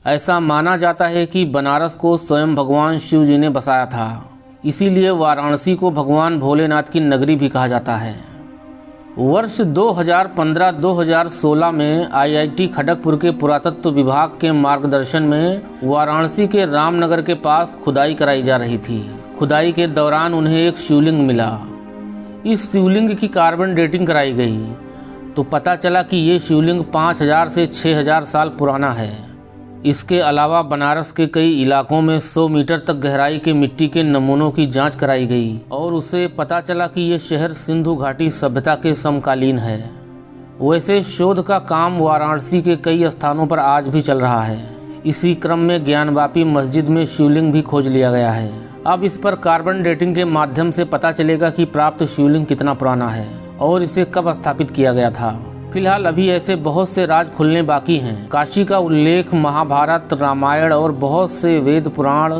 ऐसा माना जाता है कि बनारस को स्वयं भगवान शिव जी ने बसाया था, इसीलिए वाराणसी को भगवान भोलेनाथ की नगरी भी कहा जाता है। वर्ष 2015-2016 में IIT खड़गपुर के पुरातत्व विभाग के मार्गदर्शन में वाराणसी के रामनगर के पास खुदाई कराई जा रही थी। खुदाई के दौरान उन्हें एक शिवलिंग मिला। इस शिवलिंग की कार्बन डेटिंग कराई गई तो पता चला कि ये शिवलिंग 5000 से 6000 साल पुराना है। इसके अलावा बनारस के कई इलाकों में 100 मीटर तक गहराई के मिट्टी के नमूनों की जांच कराई गई और उससे पता चला कि ये शहर सिंधु घाटी सभ्यता के समकालीन है। वैसे शोध का काम वाराणसी के कई स्थानों पर आज भी चल रहा है। इसी क्रम में ज्ञानवापी मस्जिद में शिवलिंग भी खोज लिया गया है। अब इस पर कार्बन डेटिंग के माध्यम से पता चलेगा कि प्राप्त शिवलिंग कितना पुराना है और इसे कब स्थापित किया गया था। फिलहाल अभी ऐसे बहुत से राज खुलने बाकी हैं। काशी का उल्लेख महाभारत, रामायण और बहुत से वेद पुराण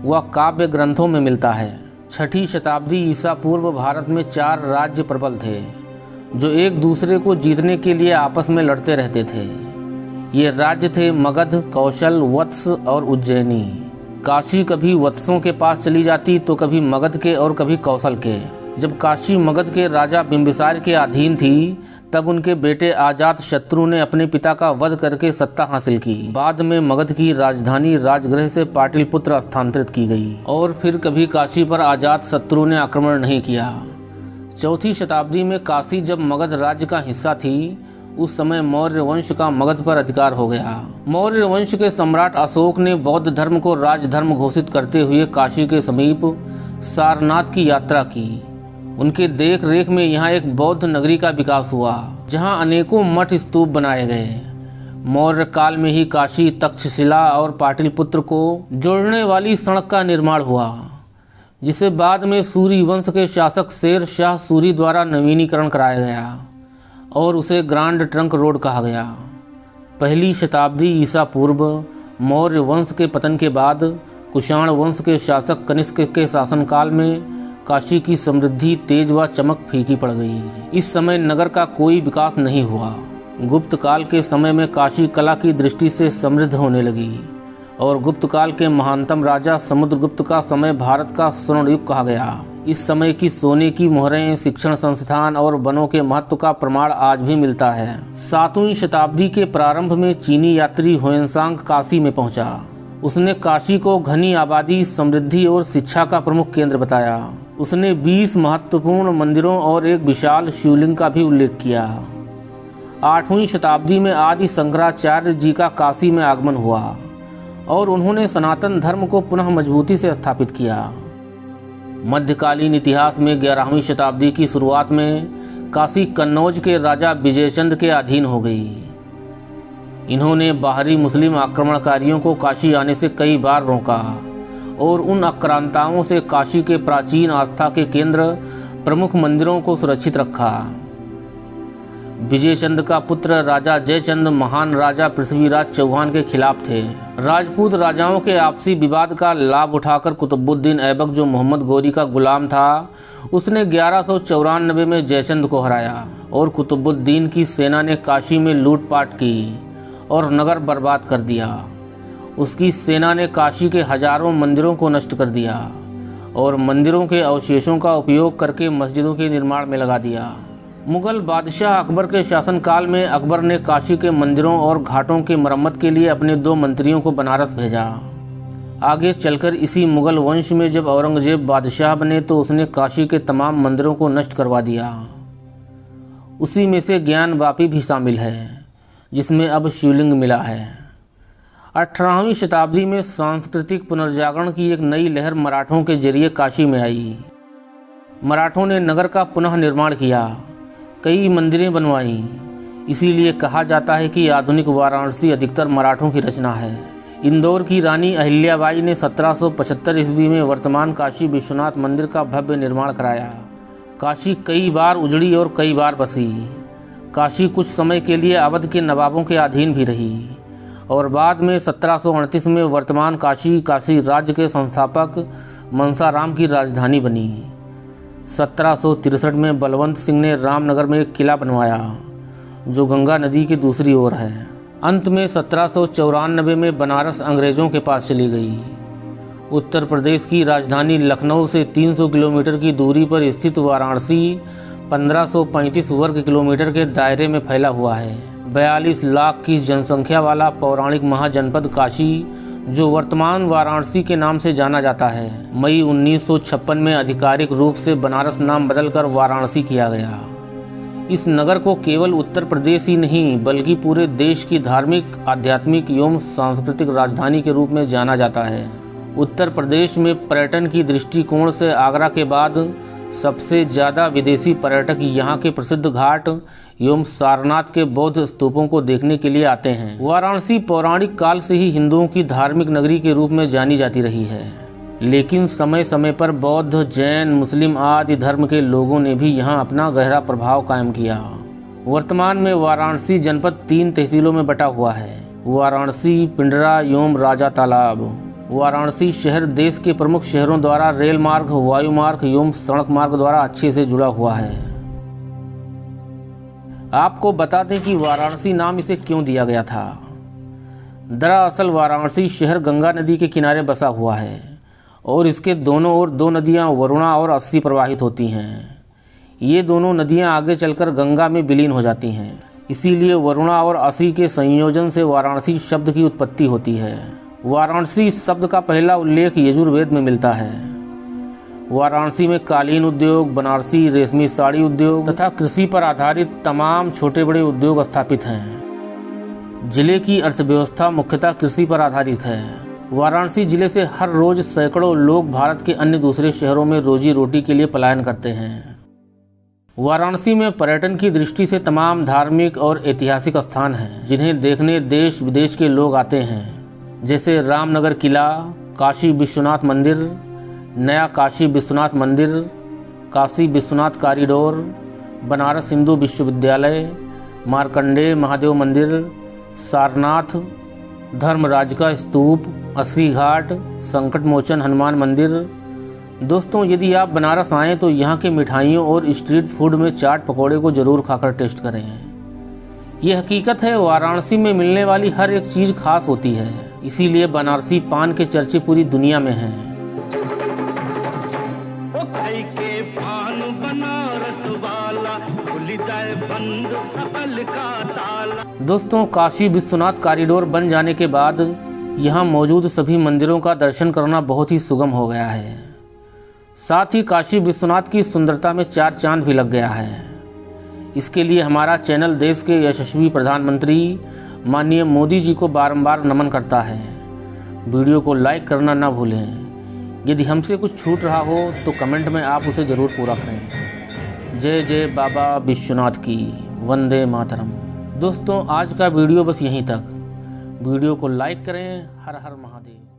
व काव्य ग्रंथों में मिलता है। 6ठी शताब्दी ईसा पूर्व भारत में 4 राज्य प्रबल थे जो एक दूसरे को जीतने के लिए आपस में लड़ते रहते थे। ये राज्य थे मगध, कौशल, वत्स और उज्जैनी। काशी कभी वत्सों के पास चली जाती तो कभी मगध के और कभी कौशल के। जब काशी मगध के राजा बिंबिसार के अधीन थी तब उनके बेटे अजात शत्रु ने अपने पिता का वध करके सत्ता हासिल की। बाद में मगध की राजधानी राजगृह से पाटलिपुत्र स्थानांतरित की गई और फिर कभी काशी पर अजात शत्रु ने आक्रमण नहीं किया। 4ठी शताब्दी में काशी जब मगध राज्य का हिस्सा थी उस समय मौर्य वंश का मगध पर अधिकार हो गया। मौर्य वंश के सम्राट अशोक ने बौद्ध धर्म को राजधर्म घोषित करते हुए काशी के समीप सारनाथ की यात्रा की। उनके देख रेख में यहाँ एक बौद्ध नगरी का विकास हुआ जहाँ अनेकों मठ स्तूप बनाए गए। मौर्य काल में ही काशी, तक्षशिला और पाटलिपुत्र को जोड़ने वाली सड़क का निर्माण हुआ जिसे बाद में सूरी वंश के शासक शेर शाह सूरी द्वारा नवीनीकरण कराया गया और उसे ग्रांड ट्रंक रोड कहा गया। 1ली शताब्दी ईसा पूर्व मौर्य वंश के पतन के बाद कुषाण वंश के शासक कनिष्क के शासनकाल में काशी की समृद्धि, तेज व चमक फीकी पड़ गई। इस समय नगर का कोई विकास नहीं हुआ। गुप्त काल के समय में काशी कला की दृष्टि से समृद्ध होने लगी और गुप्त काल के महानतम राजा समुद्रगुप्त का समय भारत का स्वर्ण युग कहा गया। इस समय की सोने की मोहरें, शिक्षण संस्थान और वनों के महत्व का प्रमाण आज भी मिलता है। 7वीं शताब्दी के प्रारंभ में चीनी यात्री ह्वेनसांग काशी में पहुंचा। उसने काशी को घनी आबादी, समृद्धि और शिक्षा का प्रमुख केंद्र बताया। उसने 20 महत्वपूर्ण मंदिरों और एक विशाल शिवलिंग का भी उल्लेख किया। 8वीं शताब्दी में आदि शंकराचार्य जी का काशी में आगमन हुआ और उन्होंने सनातन धर्म को पुनः मजबूती से स्थापित किया। मध्यकालीन इतिहास में 11वीं शताब्दी की शुरुआत में काशी कन्नौज के राजा विजयचंद के अधीन हो गई। इन्होंने बाहरी मुस्लिम आक्रमणकारियों को काशी आने से कई बार रोका और उन आक्रांताओं से काशी के प्राचीन आस्था के केंद्र, प्रमुख मंदिरों को सुरक्षित रखा। विजयचंद का पुत्र राजा जयचंद महान राजा पृथ्वीराज चौहान के खिलाफ थे। राजपूत राजाओं के आपसी विवाद का लाभ उठाकर कुतुबुद्दीन ऐबक, जो मोहम्मद गोरी का गुलाम था, उसने 1194 में जयचंद को हराया और कुतुबुद्दीन की सेना ने काशी में लूटपाट की और नगर बर्बाद कर दिया। उसकी सेना ने काशी के हजारों मंदिरों को नष्ट कर दिया और मंदिरों के अवशेषों का उपयोग करके मस्जिदों के निर्माण में लगा दिया। मुगल बादशाह अकबर के शासनकाल में अकबर ने काशी के मंदिरों और घाटों की मरम्मत के लिए अपने 2 मंत्रियों को बनारस भेजा। आगे चलकर इसी मुगल वंश में जब औरंगजेब बादशाह बने तो उसने काशी के तमाम मंदिरों को नष्ट करवा दिया। उसी में से ज्ञानवापी भी शामिल है जिसमें अब शिवलिंग मिला है। 18वीं शताब्दी में सांस्कृतिक पुनर्जागरण की एक नई लहर मराठों के जरिए काशी में आई। मराठों ने नगर का पुनः निर्माण किया, कई मंदिरें बनवाई। इसीलिए कहा जाता है कि आधुनिक वाराणसी अधिकतर मराठों की रचना है। इंदौर की रानी अहिल्याबाई ने 1775 ईस्वी में वर्तमान काशी विश्वनाथ मंदिर का भव्य निर्माण कराया। काशी कई बार उजड़ी और कई बार बसी। काशी कुछ समय के लिए अवध के नवाबों के अधीन भी रही और बाद में 1738 में वर्तमान काशी राज्य के संस्थापक मनसाराम की राजधानी बनी। 1763 में बलवंत सिंह ने रामनगर में एक किला बनवाया जो गंगा नदी की दूसरी ओर है। अंत में 1794 में बनारस अंग्रेज़ों के पास चली गई। उत्तर प्रदेश की राजधानी लखनऊ से 300 किलोमीटर की दूरी पर स्थित वाराणसी 1535 वर्ग किलोमीटर के दायरे में फैला हुआ है। 42 लाख की जनसंख्या वाला पौराणिक महाजनपद काशी, जो वर्तमान वाराणसी के नाम से जाना जाता है, मई 1956 में आधिकारिक रूप से बनारस नाम बदलकर वाराणसी किया गया। इस नगर को केवल उत्तर प्रदेश ही नहीं बल्कि पूरे देश की धार्मिक, आध्यात्मिक एवं सांस्कृतिक राजधानी के रूप में जाना जाता है। उत्तर प्रदेश में पर्यटन की दृष्टिकोण से आगरा के बाद सबसे ज़्यादा विदेशी पर्यटक यहाँ के प्रसिद्ध घाट एवं सारनाथ के बौद्ध स्तूपों को देखने के लिए आते हैं। वाराणसी पौराणिक काल से ही हिंदुओं की धार्मिक नगरी के रूप में जानी जाती रही है, लेकिन समय समय पर बौद्ध, जैन, मुस्लिम आदि धर्म के लोगों ने भी यहाँ अपना गहरा प्रभाव कायम किया। वर्तमान में वाराणसी जनपद 3 तहसीलों में बटा हुआ है: वाराणसी, पिंडरा एवं राजा तालाब। वाराणसी शहर देश के प्रमुख शहरों द्वारा रेल मार्ग, वायु मार्ग एवं सड़क मार्ग द्वारा अच्छे से जुड़ा हुआ है। आपको बता दें कि वाराणसी नाम इसे क्यों दिया गया था। दरअसल वाराणसी शहर गंगा नदी के किनारे बसा हुआ है और इसके दोनों ओर 2 नदियां वरुणा और अस्सी प्रवाहित होती हैं। ये दोनों नदियां आगे चलकर गंगा में विलीन हो जाती हैं, इसीलिए वरुणा और अस्सी के संयोजन से वाराणसी शब्द की उत्पत्ति होती है। वाराणसी शब्द का पहला उल्लेख यजुर्वेद में मिलता है। वाराणसी में कालीन उद्योग, बनारसी रेशमी साड़ी उद्योग तथा कृषि पर आधारित तमाम छोटे बड़े उद्योग स्थापित हैं। जिले की अर्थव्यवस्था मुख्यतः कृषि पर आधारित है। वाराणसी जिले से हर रोज सैकड़ों लोग भारत के अन्य दूसरे शहरों में रोजी रोटी के लिए पलायन करते हैं। वाराणसी में पर्यटन की दृष्टि से तमाम धार्मिक और ऐतिहासिक स्थान हैं, जिन्हें देखने देश विदेश के लोग आते हैं, जैसे रामनगर किला, काशी विश्वनाथ मंदिर, नया काशी विश्वनाथ मंदिर, काशी विश्वनाथ कॉरिडोर, बनारस हिंदू विश्वविद्यालय, मार्कंडेय महादेव मंदिर, सारनाथ, धर्मराज का स्तूप, अस्सी घाट, संकट मोचन हनुमान मंदिर। दोस्तों, यदि आप बनारस आएँ तो यहाँ के मिठाइयों और स्ट्रीट फूड में चाट पकौड़े को ज़रूर खाकर टेस्ट करें। ये हकीकत है, वाराणसी में मिलने वाली हर एक चीज़ खास होती है, इसीलिए बनारसी पान के चर्चे पूरी दुनिया में हैं। दोस्तों, काशी विश्वनाथ कॉरिडोर बन जाने के बाद यहाँ मौजूद सभी मंदिरों का दर्शन करना बहुत ही सुगम हो गया है। साथ ही काशी विश्वनाथ की सुंदरता में 4 चांद भी लग गया है। इसके लिए हमारा चैनल देश के यशस्वी प्रधानमंत्री माननीय मोदी जी को बारंबार नमन करता है। वीडियो को लाइक करना ना भूलें। यदि हमसे कुछ छूट रहा हो तो कमेंट में आप उसे ज़रूर पूरा करें। जय जय बाबा विश्वनाथ की, वंदे मातरम। दोस्तों, आज का वीडियो बस यहीं तक। वीडियो को लाइक करें। हर हर महादेव।